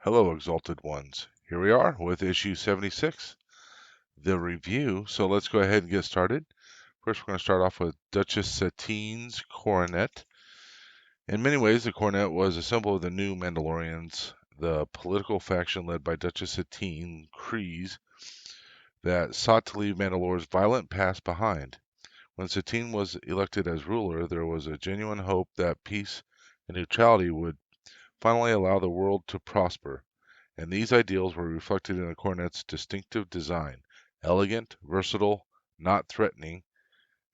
Hello, Exalted Ones. Here we are with issue 76, the review. So let's go ahead and get started. First, we're going to start off with Duchess Satine's Coronet. In many ways, the Coronet was a symbol of the new Mandalorians, the political faction led by Duchess Satine Kryze that sought to leave Mandalore's violent past behind. When Satine was elected as ruler, there was a genuine hope that peace and neutrality would finally allow the world to prosper. And these ideals were reflected in the Coronet's distinctive design: elegant, versatile, not threatening,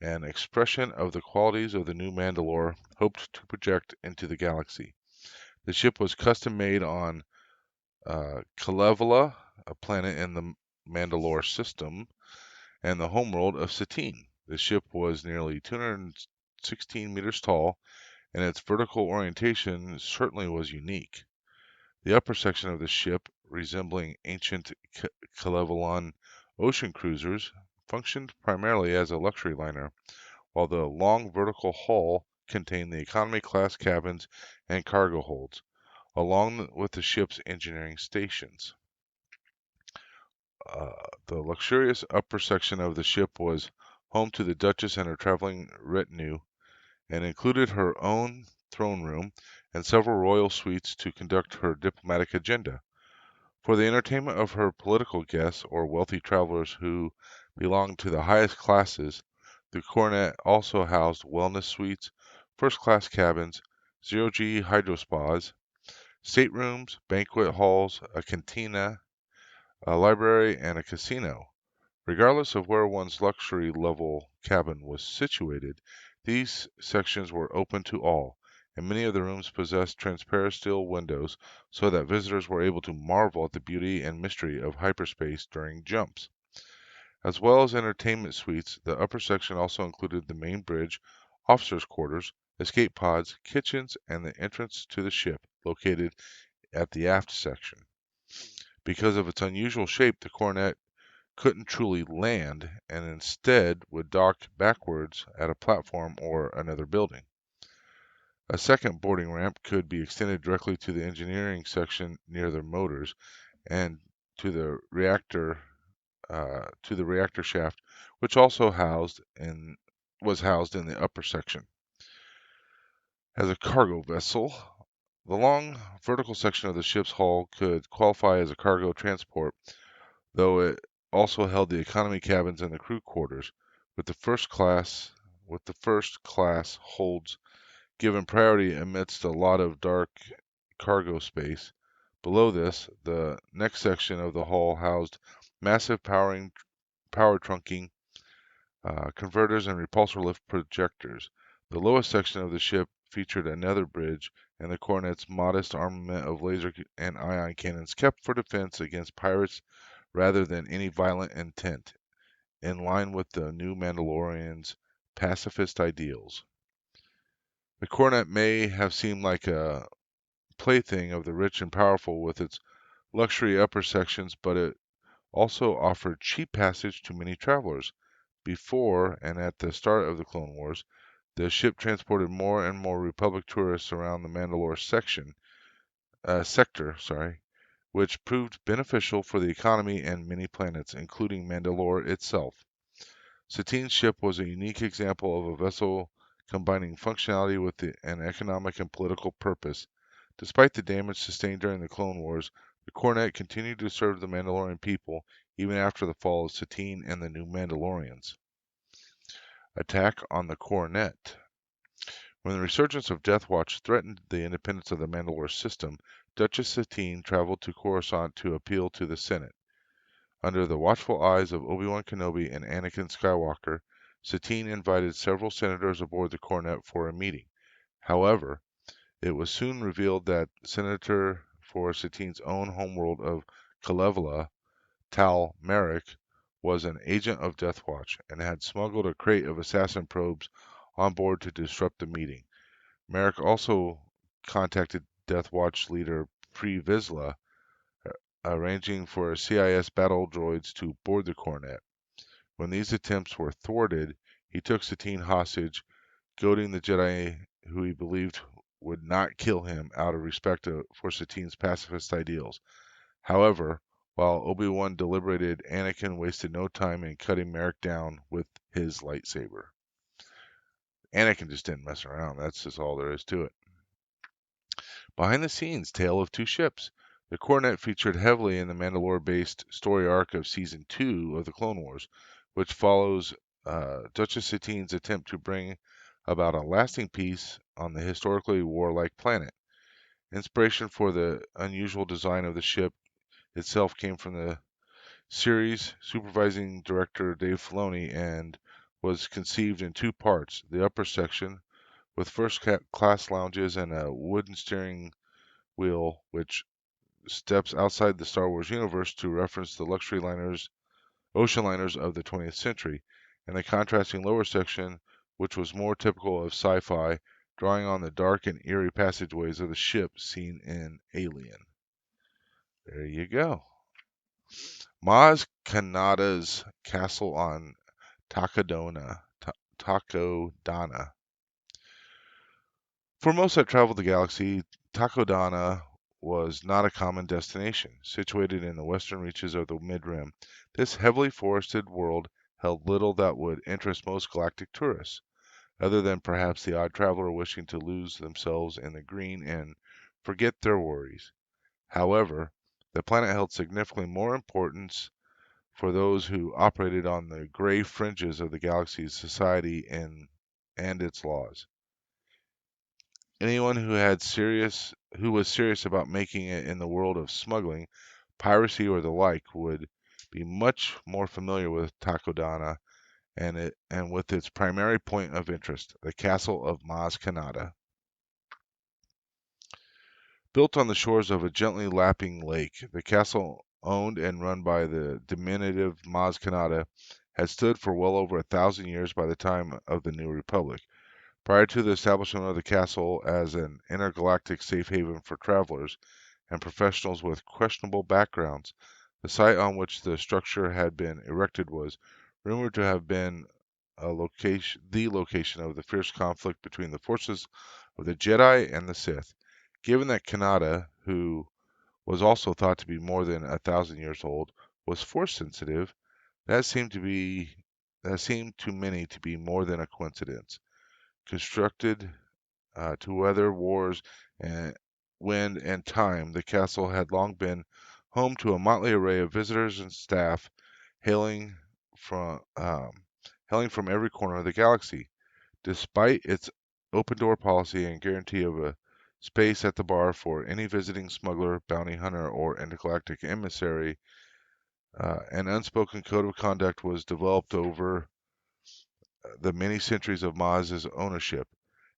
an expression of the qualities of the new Mandalore hoped to project into the galaxy. The ship was custom made on Kalevala, a planet in the Mandalore system, and the homeworld of Satine. The ship was nearly 216 meters tall, and its vertical orientation certainly was unique. The upper section of the ship, resembling ancient Kalevalan ocean cruisers, functioned primarily as a luxury liner, while the long vertical hull contained the economy class cabins and cargo holds, along with the ship's engineering stations. The luxurious upper section of the ship was home to the Duchess and her traveling retinue, and included her own throne room and several royal suites to conduct her diplomatic agenda. For the entertainment of her political guests or wealthy travelers who belonged to the highest classes, the Coronet also housed wellness suites, first-class cabins, zero-G hydro spas, staterooms, banquet halls, a cantina, a library, and a casino. Regardless of where one's luxury level cabin was situated, these sections were open to all, and many of the rooms possessed transparent steel windows so that visitors were able to marvel at the beauty and mystery of hyperspace during jumps. As well as entertainment suites, the upper section also included the main bridge, officers' quarters, escape pods, kitchens, and the entrance to the ship, located at the aft section. Because of its unusual shape, the Coronet couldn't truly land, and instead would dock backwards at a platform or another building. A second boarding ramp could be extended directly to the engineering section near the motors and to the reactor shaft, which also was housed in the upper section. As a cargo vessel, the long vertical section of the ship's hull could qualify as a cargo transport, though it also held the economy cabins and the crew quarters, with the first class holds given priority amidst a lot of dark cargo space. Below this, the next section of the hull housed massive power trunking converters and repulsor lift projectors. The lowest section of the ship featured another bridge, and the Coronet's modest armament of laser and ion cannons kept for defense against pirates rather than any violent intent, in line with the new Mandalorian's pacifist ideals. The Coronet may have seemed like a plaything of the rich and powerful with its luxury upper sections, but it also offered cheap passage to many travelers. Before and at the start of the Clone Wars, the ship transported more and more Republic tourists around the Mandalore sector, which proved beneficial for the economy and many planets, including Mandalore itself. Satine's ship was a unique example of a vessel combining functionality with an economic and political purpose. Despite the damage sustained during the Clone Wars, the Coronet continued to serve the Mandalorian people even after the fall of Satine and the new Mandalorians. Attack on the Coronet. When the resurgence of Death Watch threatened the independence of the Mandalore system, Duchess Satine traveled to Coruscant to appeal to the Senate. Under the watchful eyes of Obi-Wan Kenobi and Anakin Skywalker, Satine invited several senators aboard the Coronet for a meeting. However, it was soon revealed that Senator for Satine's own homeworld of Kalevala, Tal Merrick, was an agent of Death Watch and had smuggled a crate of assassin probes on board to disrupt the meeting. Merrick also contacted Death Watch leader Pre Vizsla, arranging for CIS battle droids to board the Coronet. When these attempts were thwarted, he took Satine hostage, goading the Jedi who he believed would not kill him out of respect for Satine's pacifist ideals. However, while Obi-Wan deliberated, Anakin wasted no time in cutting Merrick down with his lightsaber. Anakin just didn't mess around. That's just all there is to it. Behind the scenes, Tale of Two Ships. The Coronet featured heavily in the Mandalore-based story arc of Season 2 of the Clone Wars, which follows Duchess Satine's attempt to bring about a lasting peace on the historically warlike planet. Inspiration for the unusual design of the ship itself came from the series supervising director Dave Filoni and was conceived in two parts. The upper section, with first class lounges and a wooden steering wheel, which steps outside the Star Wars universe to reference the luxury ocean liners of the 20th century, and the contrasting lower section, which was more typical of sci-fi, drawing on the dark and eerie passageways of the ship seen in Alien. There you go. Maz Kanata's castle on Takodana. Takodana. For most that traveled the galaxy, Takodana was not a common destination. Situated in the western reaches of the Mid-Rim, this heavily forested world held little that would interest most galactic tourists, other than perhaps the odd traveler wishing to lose themselves in the green and forget their worries. However, the planet held significantly more importance for those who operated on the gray fringes of the galaxy's society and its laws. Anyone who was serious about making it in the world of smuggling, piracy, or the like would be much more familiar with Takodana and with its primary point of interest, the castle of Maz Kanata. Built on the shores of a gently lapping lake, the castle, owned and run by the diminutive Maz Kanata, had stood for well over 1,000 years by the time of the New Republic. Prior to the establishment of the castle as an intergalactic safe haven for travelers and professionals with questionable backgrounds, the site on which the structure had been erected was rumored to have been the location of the fierce conflict between the forces of the Jedi and the Sith. Given that Kanata, who was also thought to be more than 1,000 years old, was force sensitive, that seemed to many to be more than a coincidence. Constructed to weather wars and wind and time, the castle had long been home to a motley array of visitors and staff hailing from hailing from every corner of the galaxy. Despite its open door policy and guarantee of a space at the bar for any visiting smuggler, bounty hunter, or intergalactic emissary, an unspoken code of conduct was developed over the many centuries of Maz's ownership.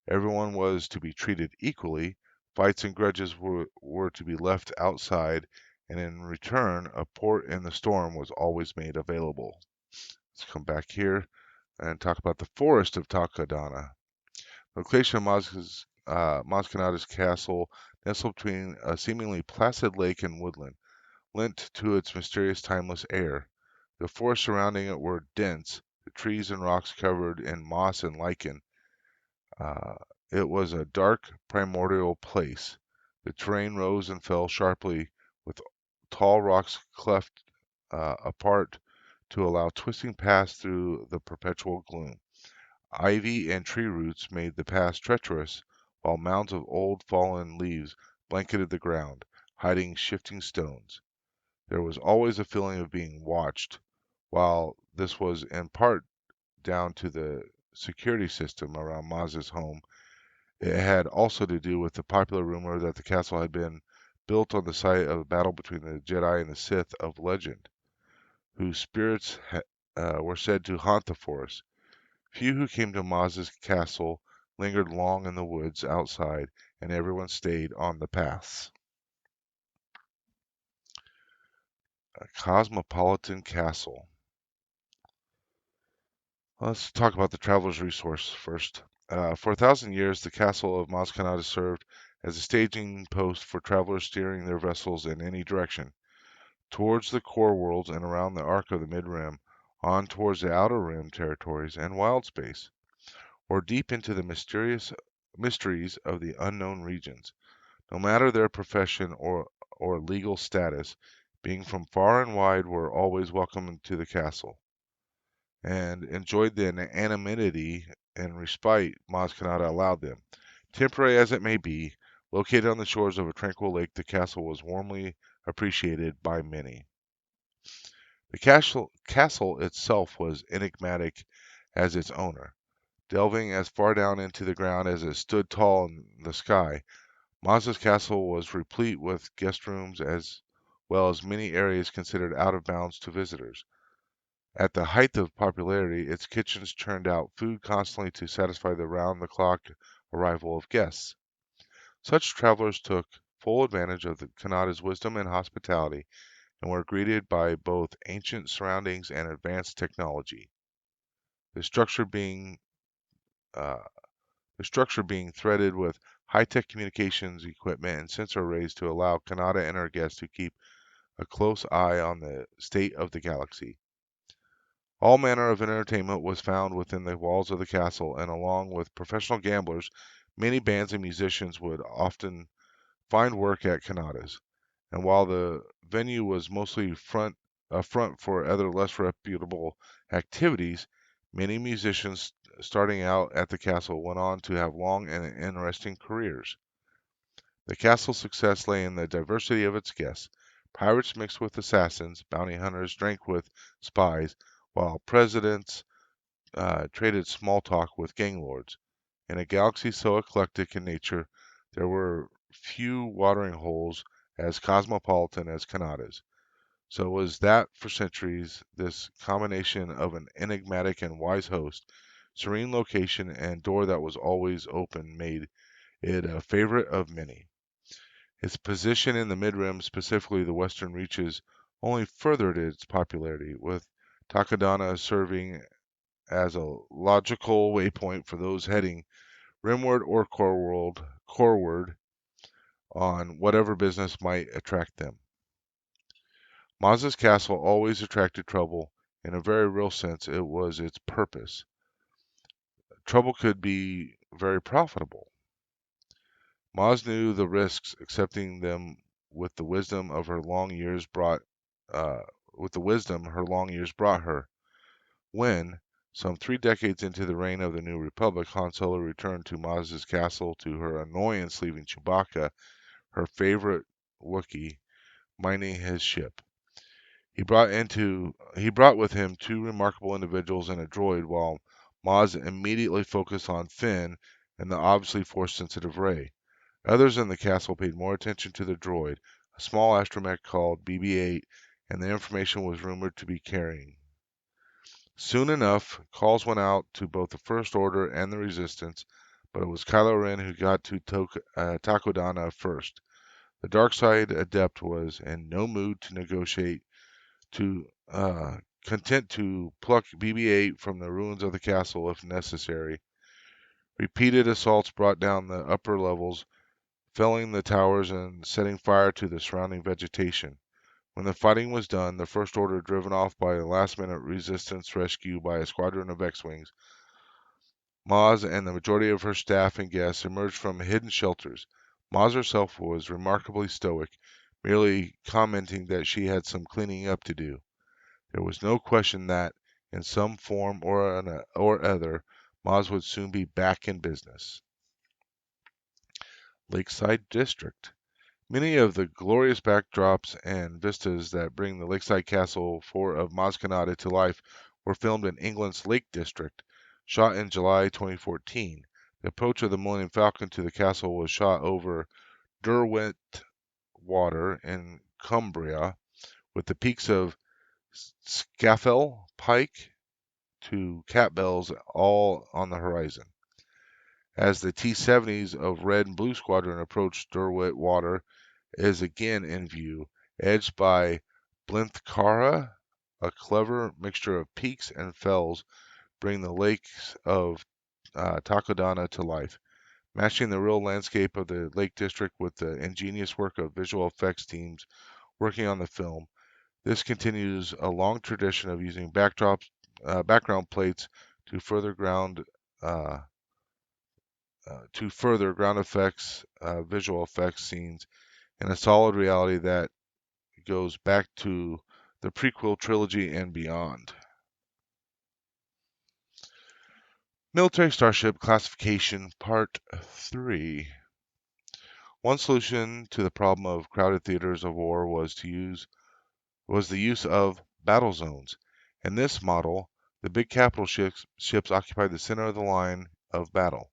Everyone was to be treated equally. Fights and grudges were to be left outside, and in return, a port in the storm was always made available. Let's come back here and talk about the forest of Takodana. The location of Maz Kanata's castle, nestled between a seemingly placid lake and woodland, lent to its mysterious, timeless air. The forests surrounding it were dense, the trees and rocks covered in moss and lichen. Uh, it was a dark, primordial place. The terrain rose and fell sharply, with tall rocks cleft apart to allow twisting paths through the perpetual gloom. Ivy and tree roots made the paths treacherous, while mounds of old fallen leaves blanketed the ground, hiding shifting stones. There was always a feeling of being watched, while this was in part down to the security system around Maz's home. It had also to do with the popular rumor that the castle had been built on the site of a battle between the Jedi and the Sith of legend, whose spirits were said to haunt the forest. Few who came to Maz's castle lingered long in the woods outside, and everyone stayed on the paths. A cosmopolitan castle. Let's talk about the traveler's resource first. For 1,000 years, the castle of Maz Kanata served as a staging post for travelers steering their vessels in any direction, towards the core worlds and around the arc of the Mid-Rim, on towards the Outer Rim territories and wild space, or deep into the mysterious mysteries of the unknown regions. No matter their profession or legal status, being from far and wide were always welcome to the castle, and enjoyed the anonymity and respite Maz Kanata allowed them. Temporary as it may be, located on the shores of a tranquil lake, the castle was warmly appreciated by many. The castle itself was enigmatic as its owner. Delving as far down into the ground as it stood tall in the sky, Maz's castle was replete with guest rooms as well as many areas considered out of bounds to visitors. At the height of popularity, its kitchens churned out food constantly to satisfy the round-the-clock arrival of guests. Such travelers took full advantage of the Kanata's wisdom and hospitality and were greeted by both ancient surroundings and advanced technology. The structure being uh, the structure being threaded with high-tech communications equipment and sensor arrays to allow Kanata and her guests to keep a close eye on the state of the galaxy. All manner of entertainment was found within the walls of the castle, and along with professional gamblers, many bands and musicians would often find work at Kanata's. And while the venue was mostly a front for other less reputable activities, many musicians starting out at the castle went on to have long and interesting careers. The castle's success lay in the diversity of its guests. Pirates mixed with assassins, bounty hunters drank with spies, while presidents traded small talk with gang lords. In a galaxy so eclectic in nature, there were few watering holes as cosmopolitan as Kanata's. So was that for centuries. This combination of an enigmatic and wise host, serene location, and door that was always open made it a favorite of many. Its position in the mid-rim, specifically the western reaches, only furthered its popularity, with Takodana serving as a logical waypoint for those heading rimward or coreward on whatever business might attract them. Maz's castle always attracted trouble. In a very real sense, it was its purpose. Trouble could be very profitable. Maz knew the risks, accepting them with the wisdom of her long years brought uh, with the wisdom her long years brought her. When, some 3 decades into the reign of the New Republic, Han Solo returned to Maz's castle to her annoyance, leaving Chewbacca, her favorite Wookiee, minding his ship. He brought with him two remarkable individuals and a droid, while Maz immediately focused on Finn and the obviously force-sensitive Rey. Others in the castle paid more attention to the droid, a small astromech called BB-8, and the information was rumored to be carrying. Soon enough, calls went out to both the First Order and the Resistance, but it was Kylo Ren who got to Takodana first. The dark side adept was in no mood to negotiate, to content to pluck BB-8 from the ruins of the castle if necessary. Repeated assaults brought down the upper levels, felling the towers and setting fire to the surrounding vegetation. When the fighting was done, the First Order, driven off by a last-minute resistance rescue by a squadron of X-Wings, Maz and the majority of her staff and guests emerged from hidden shelters. Maz herself was remarkably stoic, merely commenting that she had some cleaning up to do. There was no question that, in some form or other, Maz would soon be back in business. Lakeside District. Many of the glorious backdrops and vistas that bring the Lakeside Castle of Maz Kanata to life were filmed in England's Lake District, shot in July 2014. The approach of the Millennium Falcon to the castle was shot over Derwent Water in Cumbria, with the peaks of Scafell Pike to Catbells all on the horizon. As the T-70s of Red and Blue Squadron approached Derwent Water, is again in view, edged by Blinthcara. A clever mixture of peaks and fells bring the lakes of Takodana to life, matching the real landscape of the Lake District with the ingenious work of visual effects teams working on the film. This continues a long tradition of using background plates to further ground uh, to further ground effects, visual effects scenes, and a solid reality that goes back to the prequel trilogy and beyond. Military Starship Classification Part 3. One solution to the problem of crowded theaters of war was the use of battle zones. In this model, the big capital ships occupied the center of the line of battle.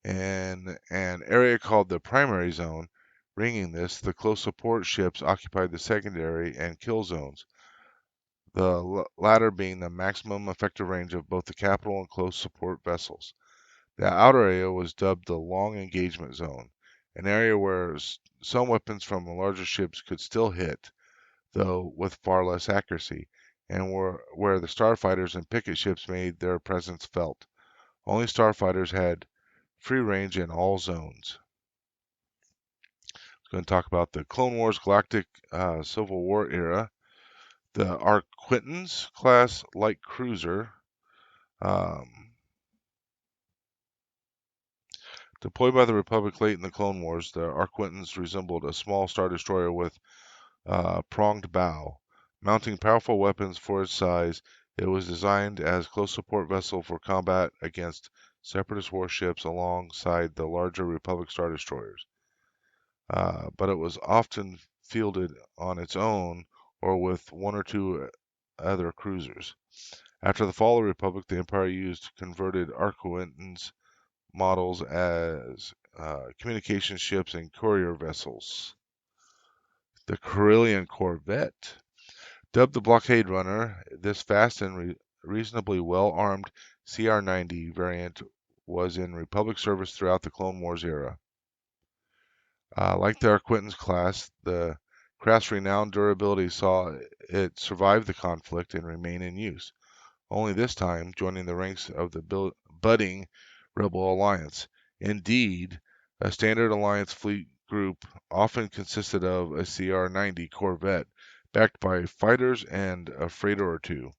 In an area called the primary zone, ringing this, the close support ships occupied the secondary and kill zones, the latter being the maximum effective range of both the capital and close support vessels. The outer area was dubbed the long engagement zone, an area where some weapons from the larger ships could still hit, though with far less accuracy, and where the starfighters and picket ships made their presence felt. Only starfighters had free range in all zones. I'm going to talk about the Clone Wars Galactic Civil War era. The Arquitens class light cruiser, deployed by the Republic late in the Clone Wars, the Arquitens resembled a small star destroyer with pronged bow. Mounting powerful weapons for its size, it was designed as close support vessel for combat against Separatist warships alongside the larger Republic star destroyers. But it was often fielded on its own or with one or two other cruisers. After the fall of the Republic, the Empire used converted Arquitens models as communication ships and courier vessels. The Carillion Corvette. Dubbed the Blockade Runner, this fast and reasonably well-armed CR-90 variant was in Republic service throughout the Clone Wars era. Like the Arquitens class, the craft's renowned durability saw it survive the conflict and remain in use, only this time joining the ranks of the budding Rebel Alliance. Indeed, a standard Alliance fleet group often consisted of a CR-90 Corvette, backed by fighters and a freighter or two.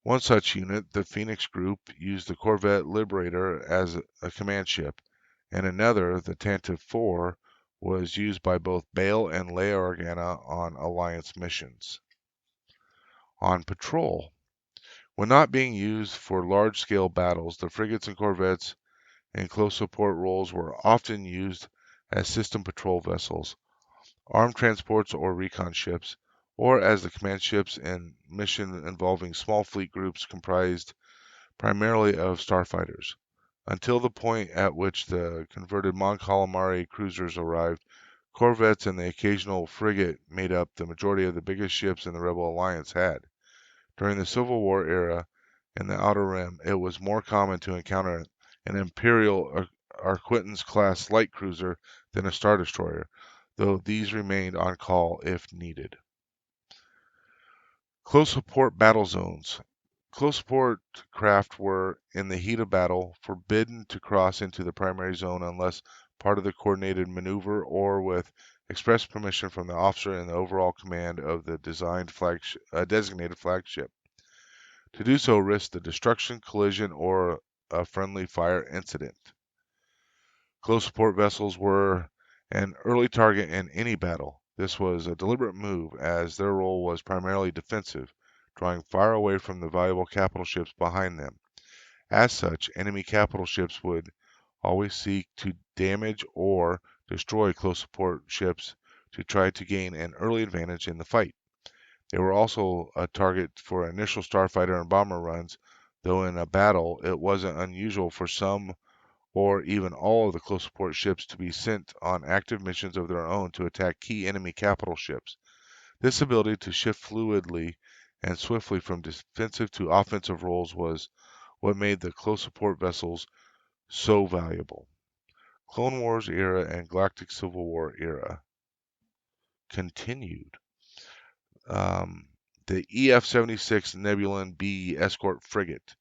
One such unit, the Phoenix Group, used the Corvette Liberator as a command ship, and another, the Tantive 4, was used by both Bail and Leia Organa on Alliance missions. On patrol. When not being used for large-scale battles, the frigates and corvettes in close support roles were often used as system patrol vessels, armed transports or recon ships, or as the command ships in mission involving small fleet groups comprised primarily of starfighters. Until the point at which the converted Mon Calamari cruisers arrived, corvettes and the occasional frigate made up the majority of the biggest ships in the Rebel Alliance had. During the Civil War era, in the Outer Rim, it was more common to encounter an Imperial Arquitens-class light cruiser than a Star Destroyer, though these remained on call if needed. Close support battle zones. Close support craft were, in the heat of battle, forbidden to cross into the primary zone unless part of the coordinated maneuver or with express permission from the officer in the overall command of the designated flagship. To do so risked the destruction, collision, or a friendly fire incident. Close support vessels were an early target in any battle. This was a deliberate move, as their role was primarily defensive, drawing fire away from the valuable capital ships behind them. As such, enemy capital ships would always seek to damage or destroy close support ships to try to gain an early advantage in the fight. They were also a target for initial starfighter and bomber runs, though in a battle it wasn't unusual for some or even all of the close support ships to be sent on active missions of their own to attack key enemy capital ships. This ability to shift fluidly and swiftly from defensive to offensive roles was what made the close support vessels so valuable. Clone Wars era and Galactic Civil War era continued. The EF-76 Nebulon B escort frigate.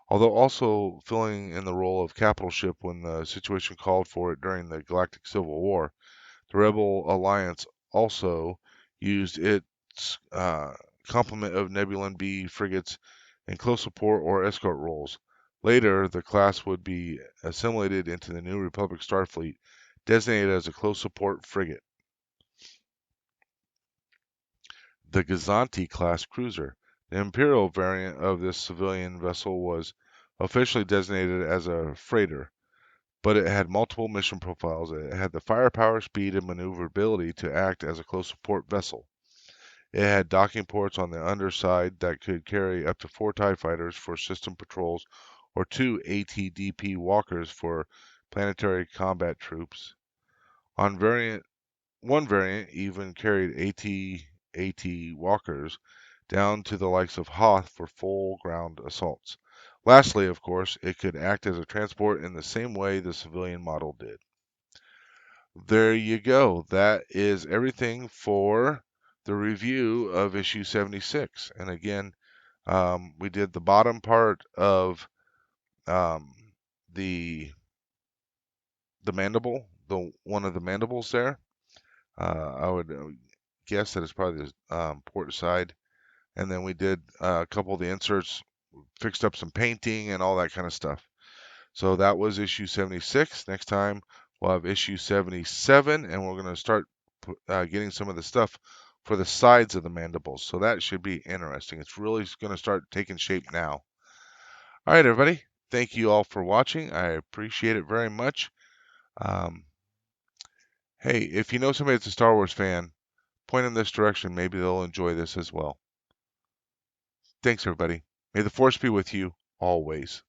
Although also filling in the role of capital ship when the situation called for it during the Galactic Civil War, the Rebel Alliance also used its complement of Nebulon B frigates in close support or escort roles. Later, the class would be assimilated into the new Republic Starfleet, designated as a close support frigate. The Gazanti-class cruiser. The Imperial variant of this civilian vessel was officially designated as a freighter, but it had multiple mission profiles. It had the firepower, speed, and maneuverability to act as a close support vessel. It had docking ports on the underside that could carry up to 4 TIE fighters for system patrols or 2 ATDP walkers for planetary combat troops. One variant even carried AT walkers down to the likes of Hoth for full ground assaults. Lastly, of course, it could act as a transport in the same way the civilian model did. There you go. That is everything for the review of issue 76. And again, we did the bottom part of um, the mandible, the one of the mandibles there. I would guess that it's probably the port side. And then we did a couple of the inserts, fixed up some painting and all that kind of stuff. So that was issue 76. Next time we'll have issue 77, and we're going to start getting some of the stuff for the sides of the mandibles. So that should be interesting. It's really going to start taking shape now. All right, everybody. Thank you all for watching. I appreciate it very much. Hey, if you know somebody that's a Star Wars fan, point them this direction. Maybe they'll enjoy this as well. Thanks, everybody. May the Force be with you always.